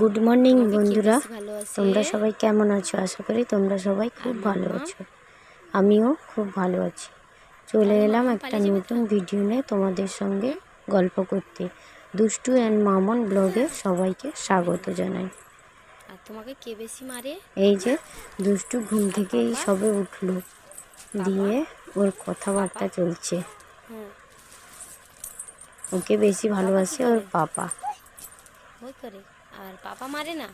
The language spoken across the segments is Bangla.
গুড মর্নিং বন্ধুরা, তোমরা সবাই কেমন আছো? আশা করি তোমরা সবাই খুব ভালো আছো। আমিও খুব ভালো আছি। চলে এলাম একটা নতুন ভিডিও নিয়ে তোমাদের সঙ্গে গল্প করতে। দুষ্টু অ্যান্ড মামন ব্লগে সবাইকে স্বাগত জানাই। আর তোমাকে কে বেশি মারে? এই যে দুষ্টু ঘুম থেকেই সবে উঠলো, দিয়ে ওর কথাবার্তা চলছে। ওকে বেশি ভালোবাসে ওর পাপা। ওই করে আর পাপা মারে না?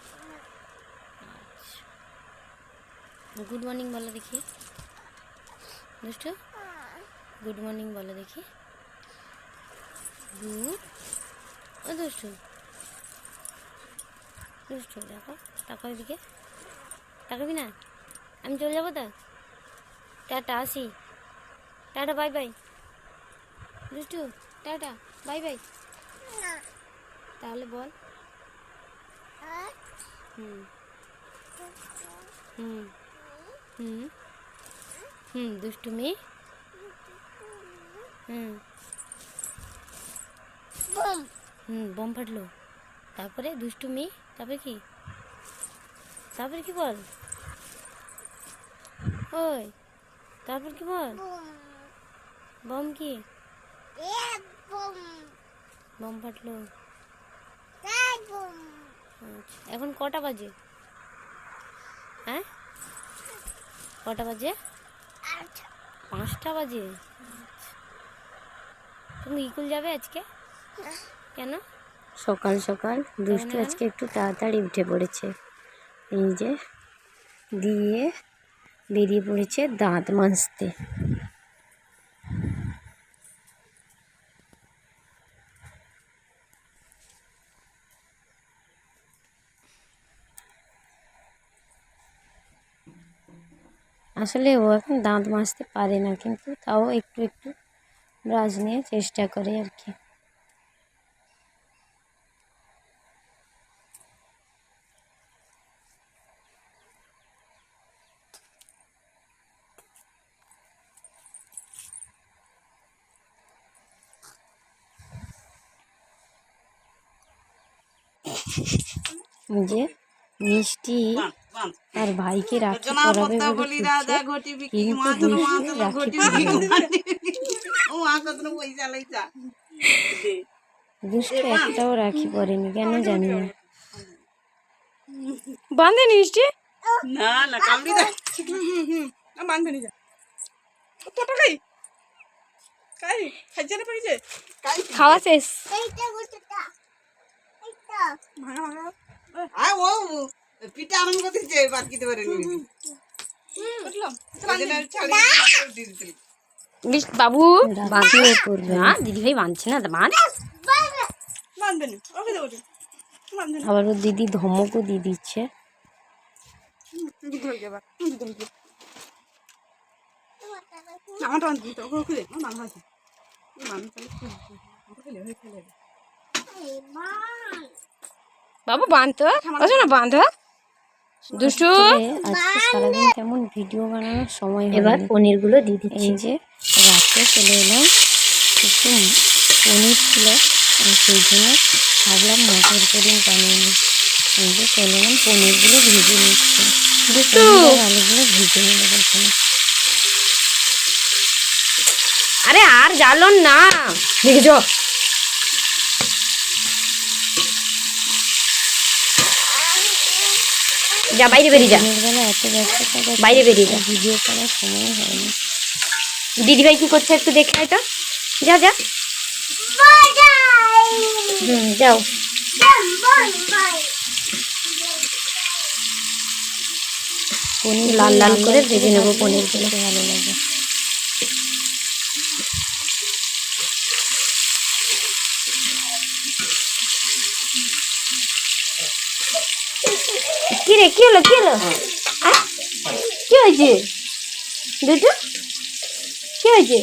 গুড মর্নিং বলো দেখি দুষ্টু, গুড মর্নিং বলো দেখি। ও দুষ্টু, দুষ্টু দেখো, তাকাও এদিকে, তাকাবি না? আমি চলে যাবো তো, টাটা, আসি, টাটা, বাই বাই দুষ্টু, টাটা বাই বাই। তাহলে বল। হুম হুম হুম হুম দুষ্টু মেয়ে। বম ফাটলো। তারপরে দুষ্টু মেয়ে, তারপরে কি, তারপরে কি বল? ওই তারপর কি বল? বম কি? বম ফাটলো। আচ্ছা, এখন কটা বাজে? হ্যাঁ, কটা বাজে? 5টা বাজে। তুমি স্কুল যাবে আজকে? কেন? সকাল সকাল দুষ্টু আজকে একটু তাড়াতাড়ি উঠে পড়েছে। এই যে দিয়ে বেরিয়ে পড়েছে দাঁত মাজতে। আসলে ও এখন দাঁত মাজতে পারে না, কিন্তু তাও একটু একটু ব্রাশ নিয়ে চেষ্টা করে আর কি। যে মিষ্টি তার ভাইকে রাখি পরাবে বলে ছুটছে, কিন্তু দুষ্টু রাখি দুষ্টু একটাও রাখি পরেনি, কেন জানি না। বাঁধেনি মিষ্টি? না না কামড়ি দা বাঁধবে নি যা কত কাই কাই খাইতে পড়িছে কাই খাওয়া শেষ। আয় ও পিঠা আরম্ভ করতেছে বাদ দিতে পারেনি বুঝলাম বাবু রাখিও করবে না, দিদি ভাই বাঁধছে না, বাঁধবে না, ওকে দেবো আবার ওর দিদি ধমকও দিয়ে দিচ্ছে। বাবু বাঁধতো, না বাঁধো দুষ্টু। আজকে সারাদিন কেমন ভিডিও বানানোর সময় এবার পনিরগুলো দিয়ে দিচ্ছি। এই যে রাতে চলে এলাম, একটু পনির ছিল, সেই জন্য ভাবলাম মটর পনির বানিয়ে নিই। এই যে চলে এলাম, পনিরগুলো ভেজে নিচ্ছি। আলুগুলো ভেজে নেবো প্রথমে। আরে আর জ্বালন না, দেখে যাও। যা বাইরে বেরিয়ে যা, দিনের এত ব্যস্ত বাইরে বেরিয়ে যা, ভিডিও করার সময় হয়নি। দিদিভাই কি করছে একটু দেখে আয় তো, যা যা। যাও। পনির লাল লাল করে ভেজে নেবো পনিরগুলো, ভালো লাগে। কি রে, কি হলো, কি হলো, কি হয়েছে দুটো, কি হয়েছে?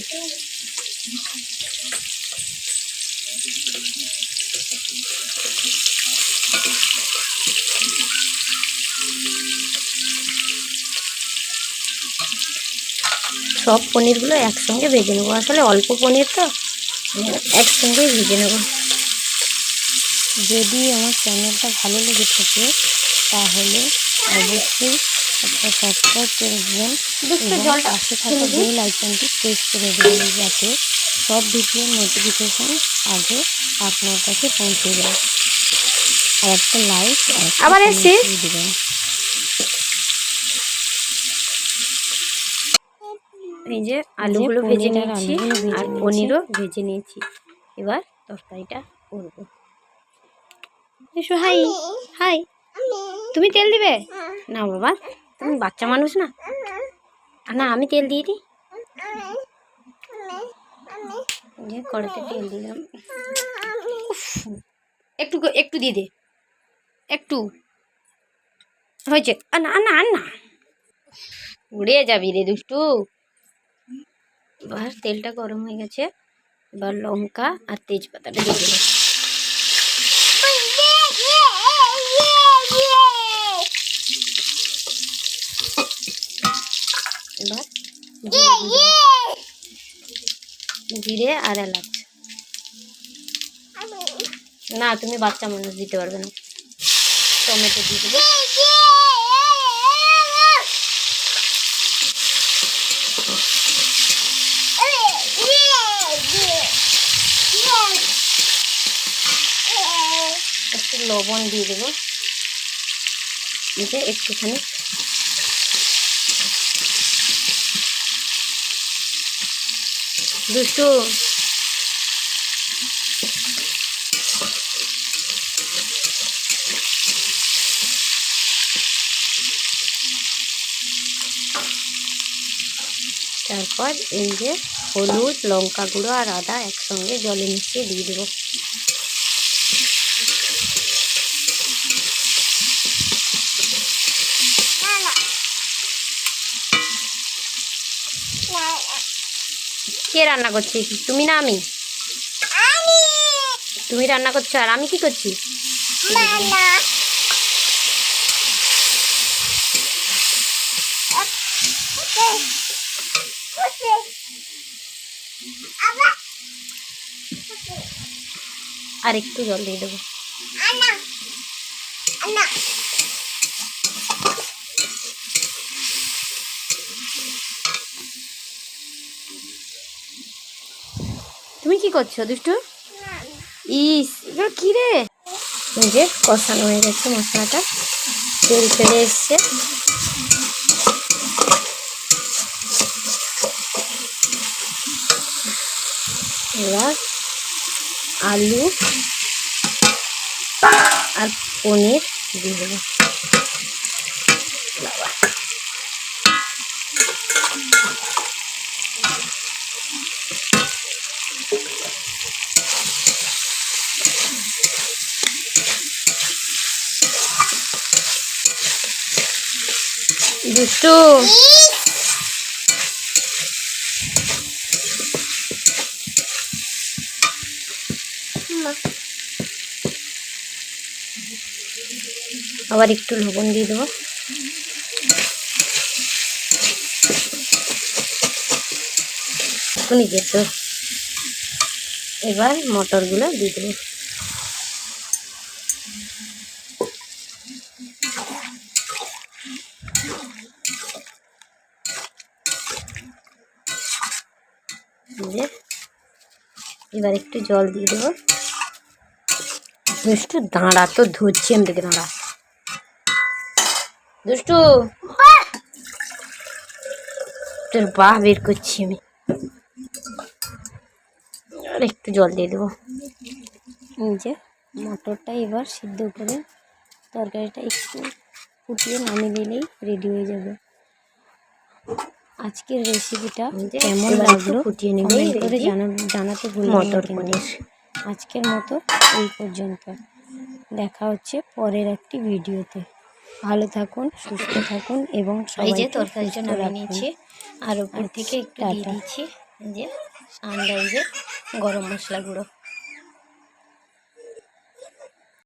সব পনিরগুলো একসঙ্গে ভেজে নেবো, আসলে অল্প পনির তো একসঙ্গেই ভেজে নেবো। যদি আমার চ্যানেলটা ভালো লেগে থাকে তাহলে অবশ্যই একটা সাবস্ক্রাইব করে দেবেন এবং পাশে থাকা বেল আইকনটি প্রেস করে দেবেন যাতে সব ভিডিওর নোটিফিকেশন আগে আপনার কাছে পৌঁছে যায়। আর একটা লাইক আবার এসে দেবেন। এই যে আলুগুলো ভেজে পনির আর নিয়েছি আলুগুলো ভেজে আর নিয়েছি। পনিরও ভেজে নিয়েছি। এবার তরকারিটা করবো। এসো হাই হাই, তুমি তেল দিবে না বাবা? তুমি বাচ্চা মানুষ না। না আমি তেল দিয়ে দিই। যে কড়াইতে তেল দিলাম, একটু একটু দিয়ে দে, একটু হয়েছে। না না না, উড়ে যাবি রে দুষ্টু। এবার তেলটা গরম হয়ে গেছে, এবার লঙ্কা আর তেজপাতাটা দিয়ে দেবো। এবার জিরে আর এলাচ। না তুমি বাচ্চা মানুষ, দিতে পারবে না। টমেটো দিয়ে দেবো। একটু লবণ দিয়ে দেবো, দিয়ে একটুখানি দুষ্টু তারপর এই যে হলুদ, লঙ্কা গুঁড়ো আর আদা একসঙ্গে জলে মিশিয়ে দিয়ে দেবো। কে রান্না করছে? তুমি না আমি? তুমি রান্না করছো আর আমি কি করছি? আর একটু জল দিয়ে দেবো। তুমি কি করছো দুষ্টু? ইস এগুলো কি রে? এই যে কষানো হয়ে গেছে মশলাটা, তেল ছেড়ে এসছে। এবার আলু আর পনির দিয়ে দেবো। দুষ্টু আবার একটু লবণ দিয়ে দেবো। যেত এবার মটরগুলো দিয়ে দেবো। এবার একটু জল দিয়ে দেবো। দুষ্টু দাঁড়া, তো ধরছি আমি, দেখে দাঁড়া দুষ্টু, তোর বাহ বের করছি আমি। আর একটু জল দিয়ে দেবো। এই যে মটরটা এবার সিদ্ধ করে তরকারিটা একটু ফুটিয়ে নামিয়ে দিলেই রেডি হয়ে যাবে। আজকের রেসিপিটা কেমন লাগলো ফুটিয়ে নেবে কমেন্ট করে জানাতে ভুলবেন না মটর কিন্তু। পনির। আজকের মতো এই পর্যন্ত, দেখা হচ্ছে পরের একটি ভিডিওতে। ভালো থাকুন, সুস্থ থাকুন এবং এই যে সবাইকে তরকারিটা সুস্থ নামিয়ে রাখুন। নিয়েছি আর উপর থেকে একটু দিয়ে টাটা। দিয়েছি এই যে সানরাইজে গরম মশলা গুঁড়ো।